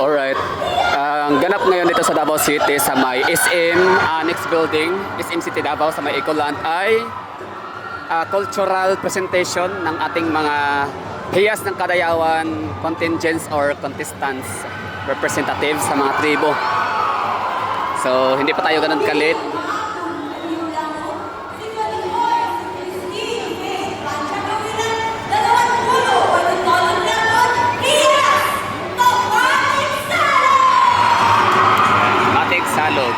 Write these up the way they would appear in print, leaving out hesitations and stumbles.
Alright. Ang ganap ngayon dito sa Davao City sa may SM Annex Building, SM City Davao sa may Ecoland ay cultural presentation ng ating mga hiyas ng Kadayawan contingents or contestants, representatives sa mga tribo. So, hindi pa tayo ganun kalit. Salog.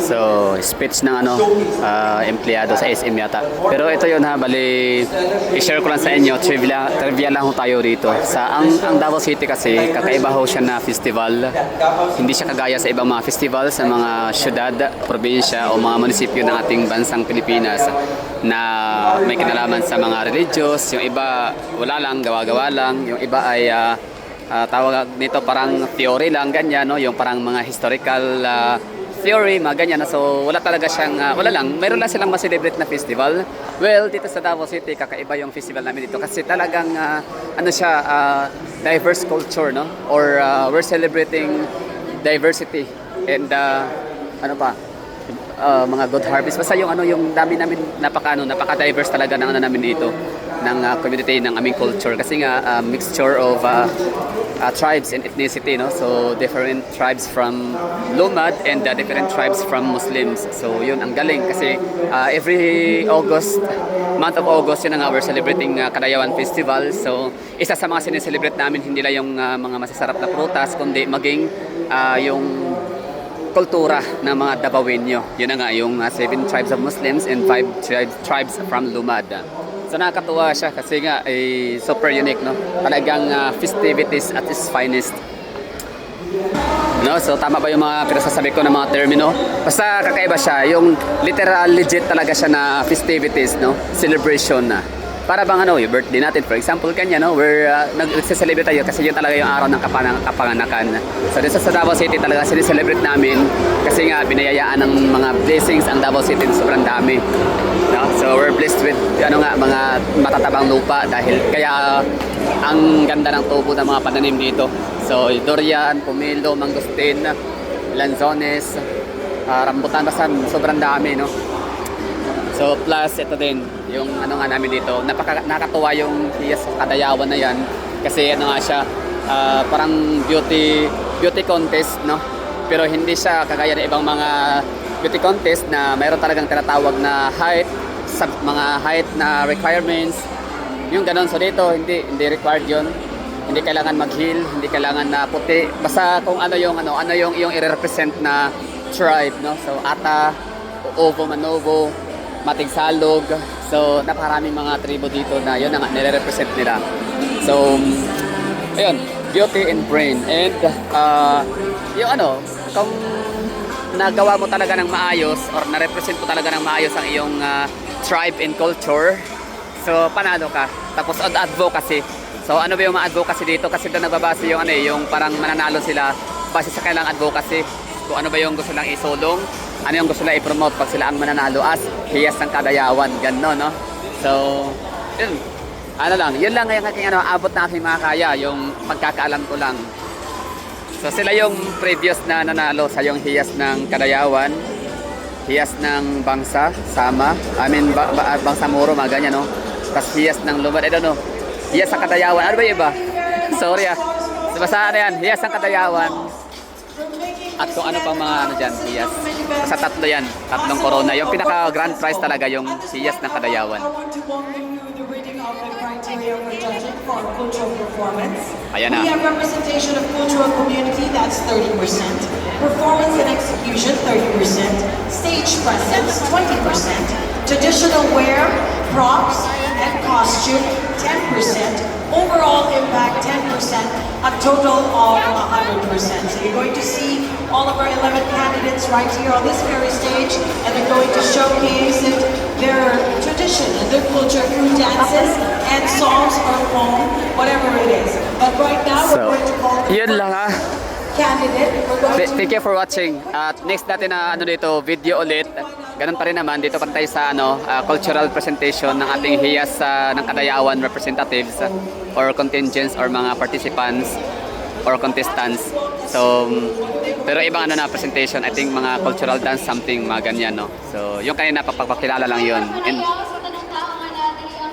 So, speech ng empleyado sa SM yata. Pero ito yun ha, bali i-share ko lang sa inyo, trivia lang ho tayo dito. Ang Davao City kasi, kakaiba ho siya na festival. Hindi siya kagaya sa ibang mga festival sa mga syudad, probinsya o mga munisipyo ng ating bansang Pilipinas na may kinalaman sa mga religious. Yung iba wala lang, gawa-gawa lang. Yung iba ay tawag nito parang theory lang, ganyan, no? Yung parang mga historical theory, mga ganyan. So, wala talaga siyang, wala lang. Mayroon lang silang ma-celebrate na festival. Well, dito sa Davao City, kakaiba yung festival namin dito. Kasi talagang, diverse culture, no? Or we're celebrating diversity. And, mga good harvest. Basta yung, yung dami namin, napaka-diverse talaga ng namin dito. Ng community, ng aming culture. Kasi nga, mixture of tribes and ethnicity, no? So different tribes from Lumad and different tribes from Muslims. So yun ang galing kasi every August, month of August, yun nga, we're celebrating Kadayawan Festival. So isa sa mga sineselebrate namin hindi lang yung mga masasarap na prutas, kundi maging yung kultura ng mga Dabawenyo. Yun na nga, yung 7 tribes of Muslims and 5 tribes from Lumad. So nakakatuwa siya kasi nga super unique, no? Talagang festivities at its finest. No, so tama ba yung mga pinasasabi ko ng mga termino? Basta kakaiba siya, yung literal legit talaga siya na festivities, no? Celebration na. Para bang yung birthday natin, for example, kanya, no? We're nag-celebrate tayo kasi yun talaga yung araw ng kapanganakan. So dito sa Davao City talaga sineselebrate namin kasi nga binayayaan ng mga blessings ang Davao City, sobrang dami. No? So we're blessed with mga matatabang lupa dahil kaya ang ganda ng tubo ng mga pananim dito. So durian, pomelo, mangosteen, lanzones, rambutan, basta sobrang dami, no? So plus ito din yung namin dito, nakakatuwa yung hiyas sa Kadayawan na yan kasi nga siya parang beauty contest, no? Pero hindi siya kagaya ng ibang mga beauty contest na mayroon talagang tinatawag na height, mga height na requirements, yung ganon. So dito hindi required yun, hindi kailangan mag-heel, hindi kailangan na puti, basta kung ano yung i-represent na tribe, no? So Ata, Ovo, Manovo, Matigsalog. So napakaraming mga tribo dito na yun nga nire-represent nila. So ayun, beauty and brain, and yung kung nagawa mo talaga ng maayos or na-represent mo talaga ng maayos ang iyong tribe and culture, so panalo ka. Tapos advocacy. So ano ba yung mga advocacy dito? Kasi doon nagbabase yung yung parang mananalo sila base sa kailang advocacy. Kung ano ba yung gusto lang isulong, ano yung gusto lang i-promote pag sila ang mananalo as hiyas ng Kadayawan, gano'n, no? So yun, yun lang yung aking abot na aking mga kaya, yung pagkakaalam ko lang. So sila yung previous na nanalo sa yung hiyas ng Kadayawan, hiyas ng Bangsa, Sama, Bangsamoro, mga ganyan, no? Tapos hiyas ng Lumad, I don't know, hiyas ng Kadayawan, ano ba yung iba? Sorry so basta yan, hiyas ng Kadayawan. At kung ano pang mga dyan, hiyas. Basta tatlo yan, tatlong corona. Yung pinaka grand prize talaga yung hiyas ng Kadayawan. Ayan na. We have representation of cultural community, that's 30%. Performance and execution, 30%. Stage presence, 20%. Traditional wear, props, and costume, 10%. Overall impact, 10%. A total of 100%. So you're going to see all of our 11 candidates right here on this very stage, and they're going to showcase their tradition, their culture through dances and songs or poem, whatever it is. But right now, we're going to call the Yun lang candidate. We're going to Thank you for watching. At next natin na dito, video ulit. Ganun pa rin naman, dito pa tayo sa cultural presentation ng ating hiyas ng Kadayawan representatives or contingents or mga participants or contestants. So, pero ibang na presentation, I think mga cultural dance something, mga ganyan, no? So, yung kanina papakilala lang yun. And